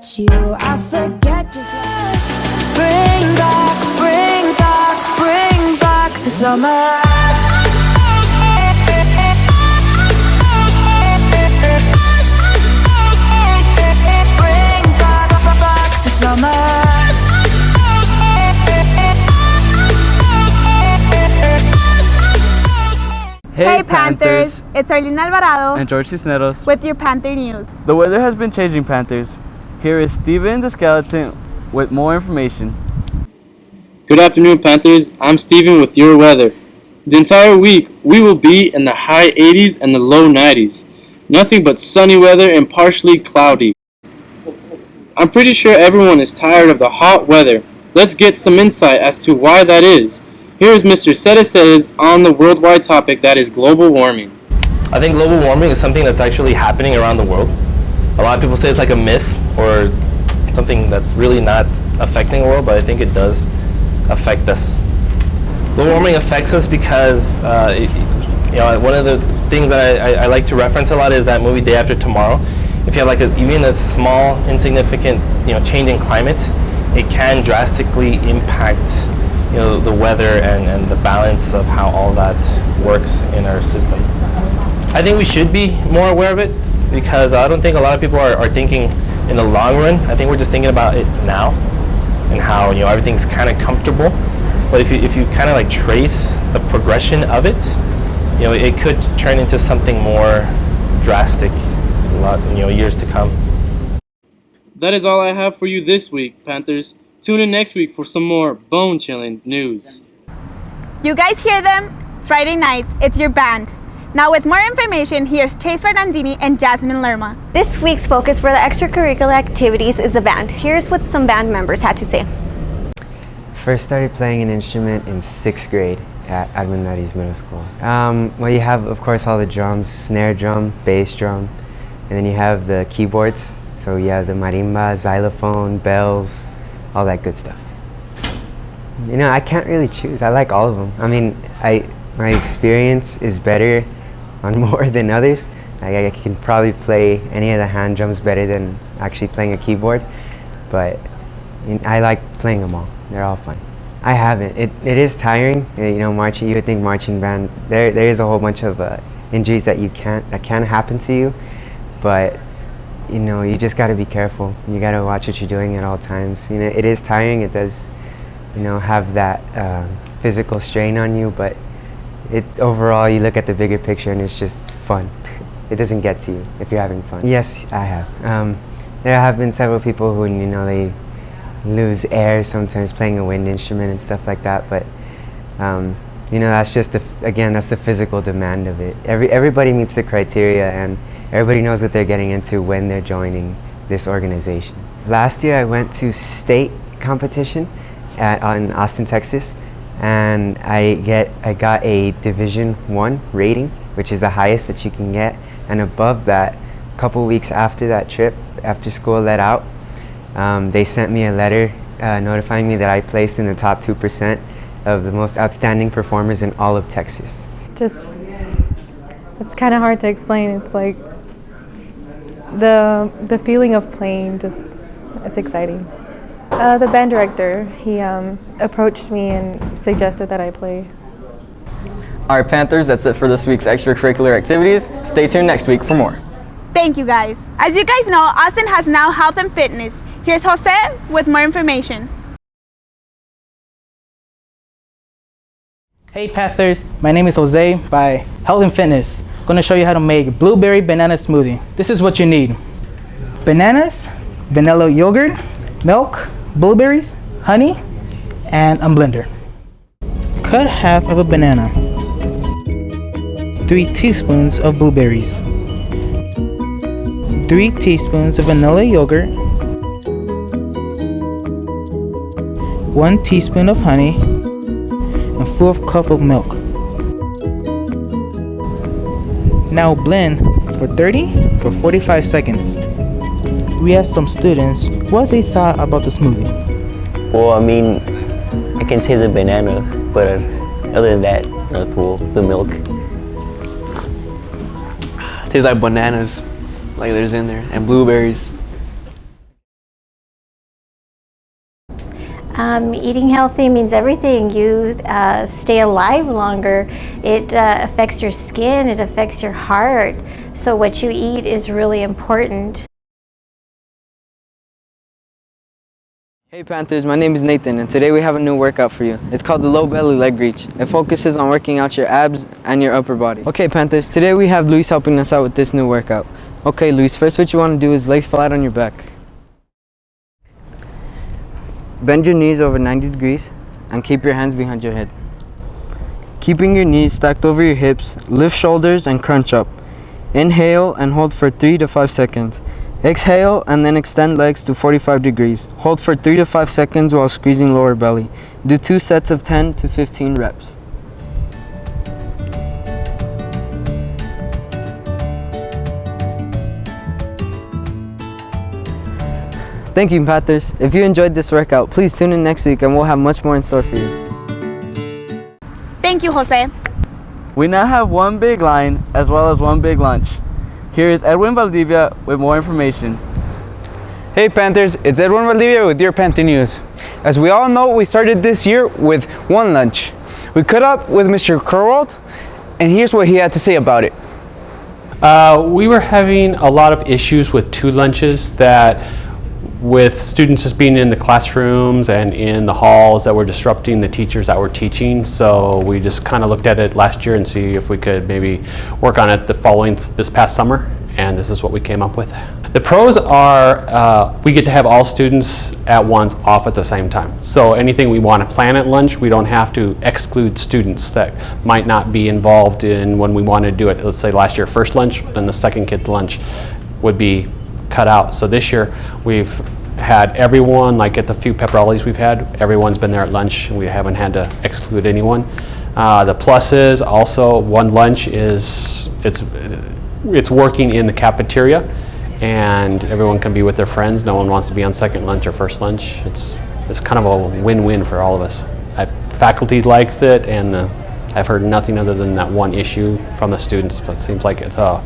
forget you. I forget just like Bring back, bring back, bring back the summer. Bring back the summer. Hey Panthers! It's Arlene Alvarado And George Cisneros. with your Panther News. The weather has been changing, Panthers. Here is Steven the Skeleton with more information. Good afternoon, Panthers. I'm Steven with your weather. The entire week, we will be in the high 80s and the low 90s. Nothing but sunny weather and partially cloudy. I'm pretty sure everyone is tired of the hot weather. Let's get some insight as to why that is. Here is Mr. Sept on the worldwide topic that is global warming. I think global warming is something that's actually happening around the world. A lot of people say it's like a myth or something that's really not affecting the world, but I think it does affect us. Global warming affects us because one of the things that I like to reference a lot is that movie Day After Tomorrow. If you have even a small, insignificant change in climate, it can drastically impact the weather and the balance of how all that works in our system. I think we should be more aware of it because I don't think a lot of people are thinking in the long run. I think we're just thinking about it now and how everything's kind of comfortable. But if you kind of trace the progression of it, it could turn into something more drastic a lot years to come. That is all I have for you this week, Panthers. Tune in next week for some more bone-chilling news. You guys hear them? Friday nights, it's your band. Now with more information, here's Chase Fernandini and Jasmine Lerma. This week's focus for the extracurricular activities is the band. Here's what some band members had to say. First started playing an instrument in 6th grade at Admirates Middle School. Well, you have, of course, all the drums, snare drum, bass drum, and then you have the keyboards. So you have the marimba, xylophone, bells, all that good stuff. I can't really choose. I like all of them. I mean, my experience is better on more than others. I can probably play any of the hand drums better than actually playing a keyboard, but I like playing them all. They're all fun. I haven't. It is tiring. Marching. You would think marching band. There is a whole bunch of injuries that can happen to you, but you just got to be careful. You got to watch what you're doing at all times. It is tiring. It does, have that physical strain on you, but overall, you look at the bigger picture and it's just fun. It doesn't get to you if you're having fun. Yes, I have. There have been several people who, they lose air sometimes playing a wind instrument and stuff like that, but that's just that's the physical demand of it. Everybody meets the criteria and everybody knows what they're getting into when they're joining this organization. Last year I went to state competition in Austin, Texas, and I got a Division I rating, which is the highest that you can get. And above that, a couple weeks after that trip, after school let out, they sent me a letter notifying me that I placed in the top 2% of the most outstanding performers in all of Texas. It's kind of hard to explain. It's like the feeling of playing, it's exciting. The band director, he approached me and suggested that I play. All right, Panthers, that's it for this week's extracurricular activities. Stay tuned next week for more. Thank you guys. As you guys know, Austin has now health and fitness. Here's Jose with more information. Hey Panthers, my name is Jose by Health and Fitness. I'm going to show you how to make blueberry banana smoothie. This is what you need: bananas, vanilla yogurt, milk, blueberries, honey, and a blender. Cut half of a banana, 3 teaspoons of blueberries, 3 teaspoons of vanilla yogurt, 1 teaspoon of honey, and 1/4 cup of milk. Now blend for 45 seconds. We asked some students what they thought about the smoothie. Well, I can taste the banana, but other than that, the milk. Tastes like bananas, like there's in there, and blueberries. Eating healthy means everything. You stay alive longer. It affects your skin, it affects your heart. So what you eat is really important. Hey Panthers, my name is Nathan and today we have a new workout for you. It's called the low belly leg reach. It focuses on working out your abs and your upper body. Okay Panthers, today we have Luis helping us out with this new workout. Okay Luis, first what you want to do is lay flat on your back. Bend your knees over 90 degrees and keep your hands behind your head. Keeping your knees stacked over your hips, lift shoulders and crunch up. Inhale and hold for 3 to 5 seconds. Exhale and then extend legs to 45 degrees. Hold for 3 to 5 seconds while squeezing lower belly. Do 2 sets of 10 to 15 reps. Thank you, Panthers. If you enjoyed this workout, please tune in next week and we'll have much more in store for you. Thank you, Jose. We now have one big line as well as one big lunch. Here is Edwin Valdivia with more information. Hey Panthers, it's Edwin Valdivia with your Panther News. As we all know, we started this year with one lunch. We caught up with Mr. Curwold, and here's what he had to say about it. We were having a lot of issues with 2 lunches that with students just being in the classrooms and in the halls that were disrupting the teachers that were teaching. So we just kind of looked at it last year and see if we could maybe work on it this past summer, and this is what we came up with. The pros are we get to have all students at once off at the same time. So anything we want to plan at lunch, we don't have to exclude students that might not be involved in when we want to do it. Let's say last year first lunch, then the second kid lunch would be cut out. So this year we've had everyone, like at the few pep rallies we've had, everyone's been there at lunch and we haven't had to exclude anyone. The plus is also one lunch is it's working in the cafeteria and everyone can be with their friends. No one wants to be on second lunch or first lunch. It's kind of a win-win for all of us. Faculty likes it, and I've heard nothing other than that one issue from the students, but it seems like it's a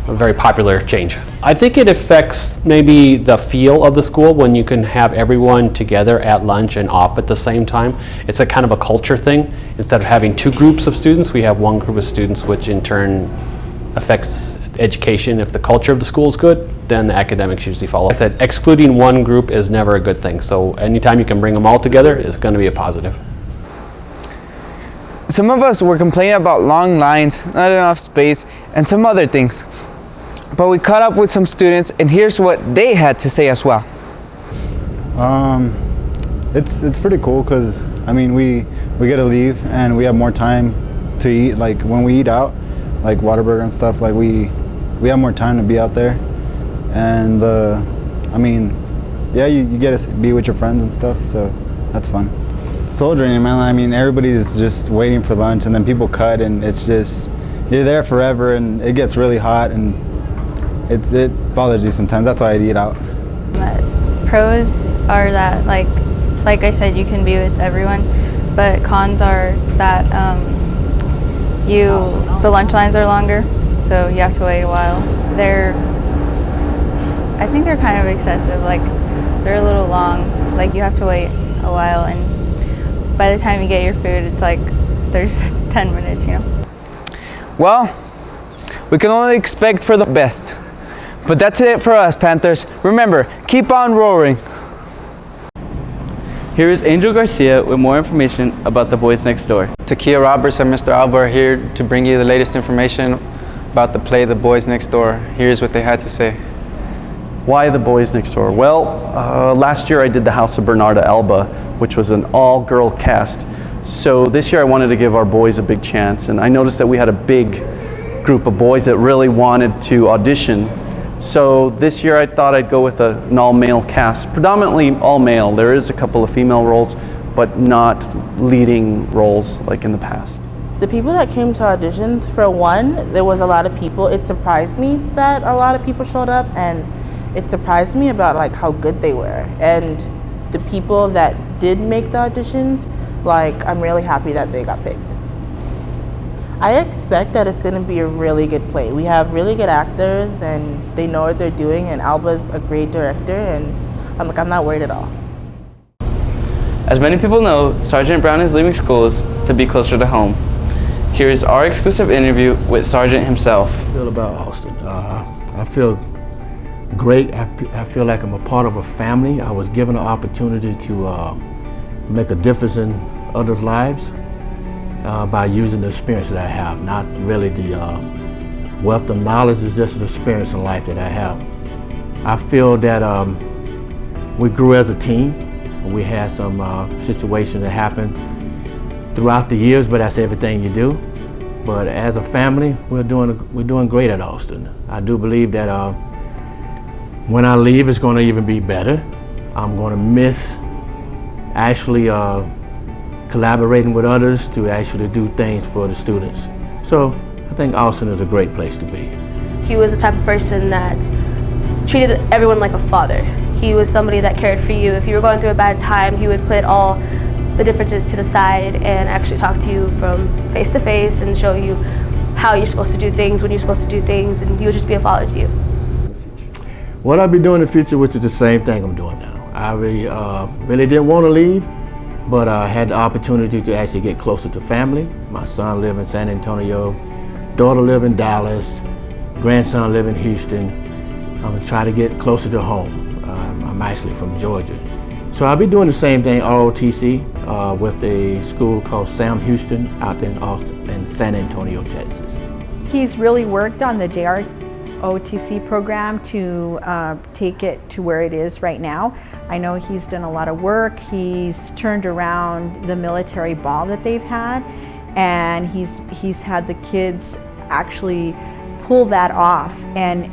very popular change. I think it affects maybe the feel of the school when you can have everyone together at lunch and off at the same time. It's a kind of a culture thing. Instead of having 2 groups of students, we have 1 group of students, which in turn affects education. If the culture of the school is good, then the academics usually follow. Like I said, excluding 1 group is never a good thing. So anytime you can bring them all together is going to be a positive. Some of us were complaining about long lines, not enough space, and some other things. But we caught up with some students, and here's what they had to say as well. It's pretty cool because I mean we get to leave and we have more time to eat. Like when we eat out, like Whataburger and stuff, like we have more time to be out there, and I mean, yeah, you get to be with your friends and stuff, so that's fun. It's soul draining, man. I mean, everybody's just waiting for lunch, and then people cut, and it's just you're there forever, and it gets really hot and. It bothers you sometimes. That's why I eat out. Pros are that, like I said, you can be with everyone, but cons are that the lunch lines are longer, so you have to wait a while. I think they're kind of excessive. Like they're a little long. Like you have to wait a while, and by the time you get your food, it's like there's 10 minutes, you know. Well, we can only expect for the best. But that's it for us, Panthers. Remember, keep on roaring. Here is Angel Garcia with more information about the Boys Next Door. Takia Roberts and Mr. Alba are here to bring you the latest information about the play The Boys Next Door. Here's what they had to say. Why The Boys Next Door? Well, last year I did The House of Bernarda Alba, which was an all-girl cast. So this year I wanted to give our boys a big chance, and I noticed that we had a big group of boys that really wanted to audition. So this year I thought I'd go with an all-male cast, predominantly all-male. There is a couple of female roles, but not leading roles like in the past. The people that came to auditions, for one, there was a lot of people. It surprised me that a lot of people showed up, and it surprised me about like how good they were. And the people that did make the auditions, like I'm really happy that they got picked. I expect that it's going to be a really good play. We have really good actors and they know what they're doing, and Alba's a great director, and I'm not worried at all. As many people know, Sergeant Brown is leaving schools to be closer to home. Here is our exclusive interview with Sergeant himself. I feel about Austin. I feel great. I feel like I'm a part of a family. I was given an opportunity to make a difference in others' lives by using the experience that I have. Not really the wealth of knowledge, is just the experience in life that I have. I feel that we grew as a team. We had some situations that happened throughout the years, but that's everything you do. But as a family, we're doing great at Austin. I do believe that when I leave, it's going to even be better. I'm going to miss actually collaborating with others to actually do things for the students. So I think Austin is a great place to be. He was the type of person that treated everyone like a father. He was somebody that cared for you. If you were going through a bad time, he would put all the differences to the side and actually talk to you from face to face and show you how you're supposed to do things, when you're supposed to do things, and he would just be a father to you. What I'll be doing in the future, which is the same thing I'm doing now. I really didn't want to leave, but I had the opportunity to actually get closer to family. My son lives in San Antonio, daughter lives in Dallas, grandson lives in Houston. I'm gonna try to get closer to home. I'm actually from Georgia. So I'll be doing the same thing, ROTC, with a school called Sam Houston out in Austin, in San Antonio, Texas. He's really worked on the JROTC program to take it to where it is right now. I know he's done a lot of work. He's turned around the military ball that they've had, and he's had the kids actually pull that off. And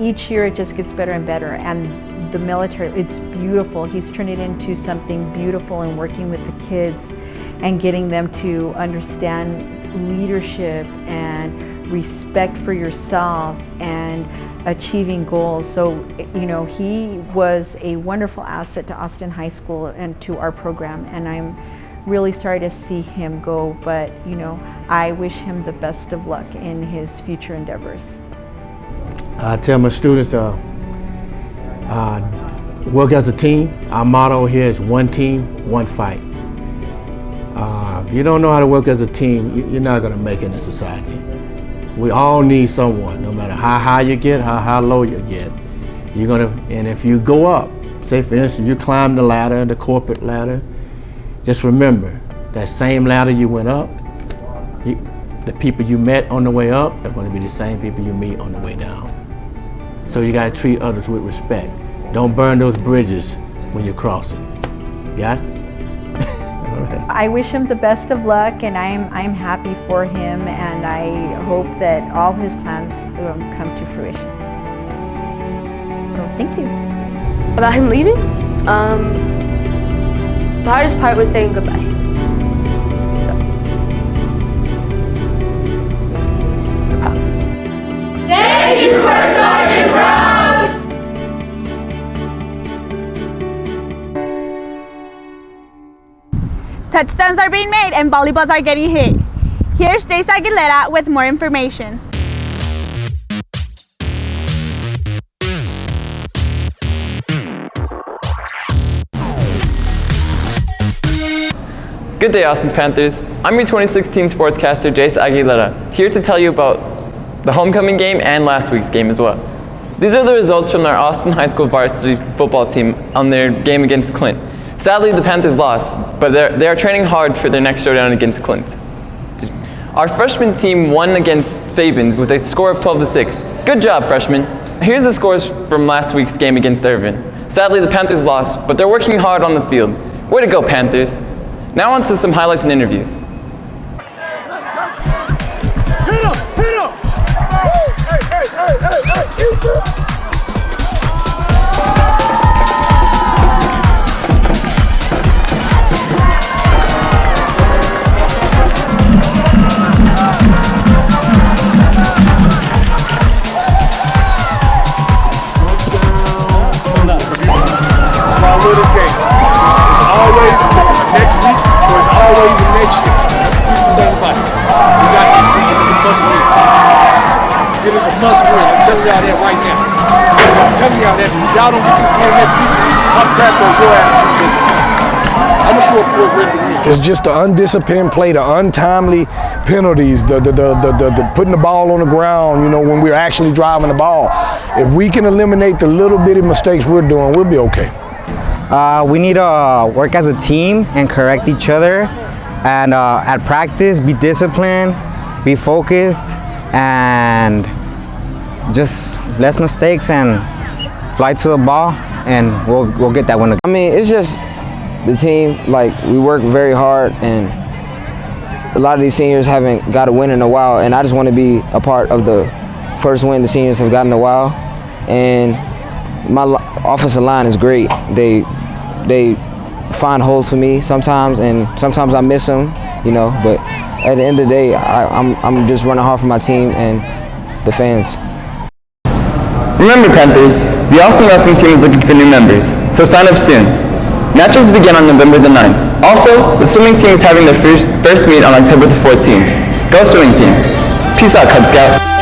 each year it just gets better and better. And the military, it's beautiful. He's turned it into something beautiful and working with the kids and getting them to understand leadership and respect for yourself and achieving goals. So, you know, he was a wonderful asset to Austin High School and to our program, and I'm really sorry to see him go, but, you know, I wish him the best of luck in his future endeavors. I tell my students, work as a team. Our motto here is one team, one fight. If you don't know how to work as a team, you're not going to make it in this society. We all need someone, no matter how high you get, how low you get. And if you go up, say for instance, you climb the ladder, the corporate ladder, just remember, that same ladder you went up, the people you met on the way up are going to be the same people you meet on the way down. So you got to treat others with respect. Don't burn those bridges when you're crossing. Got it? All right. I wish him the best of luck, and I'm happy for him, and I hope that all his plans come to fruition. So thank you. About him leaving, the hardest part was saying goodbye. So. Thank you for Sergeant Brown! Touchdowns are being made and volleyballs are getting hit. Here's Jace Aguilera with more information. Good day, Austin Panthers. I'm your 2016 sportscaster, Jace Aguilera, here to tell you about the homecoming game and last week's game as well. These are the results from our Austin High School varsity football team on their game against Clint. Sadly, the Panthers lost, but they are training hard for their next showdown against Clint. Our freshman team won against Fabens with a score of 12-6. Good job, freshmen. Here's the scores from last week's game against Irvin. Sadly, the Panthers lost, but they're working hard on the field. Way to go, Panthers. Now on to some highlights and interviews. Hit him! Hit him! Hey! It is a must win. I'm telling y'all that right now. I'm telling y'all that. If y'all don't get this win next week, I'll crap on your attitude. I'm going to you up court ready to win. It's just the undisciplined play, the untimely penalties, the putting the ball on the ground, you know, when we're actually driving the ball. If we can eliminate the little bitty mistakes we're doing, we'll be okay. We need to work as a team and correct each other, and at practice be disciplined, be focused, and just less mistakes and fly to the ball, and we'll get that win. I mean, it's just the team, like, we work very hard, and a lot of these seniors haven't got a win in a while, and I just want to be a part of the first win the seniors have gotten in a while. And my offensive line is great. They find holes for me sometimes, and sometimes I miss them, you know, but at the end of the day, I'm just running hard for my team and the fans. Remember, Panthers, the Austin Wrestling team is looking for new members, so sign up soon. Naturals begin on November the 9th. Also, the swimming team is having their first meet on October the 14th. Go swimming team. Peace out, Cub Scout.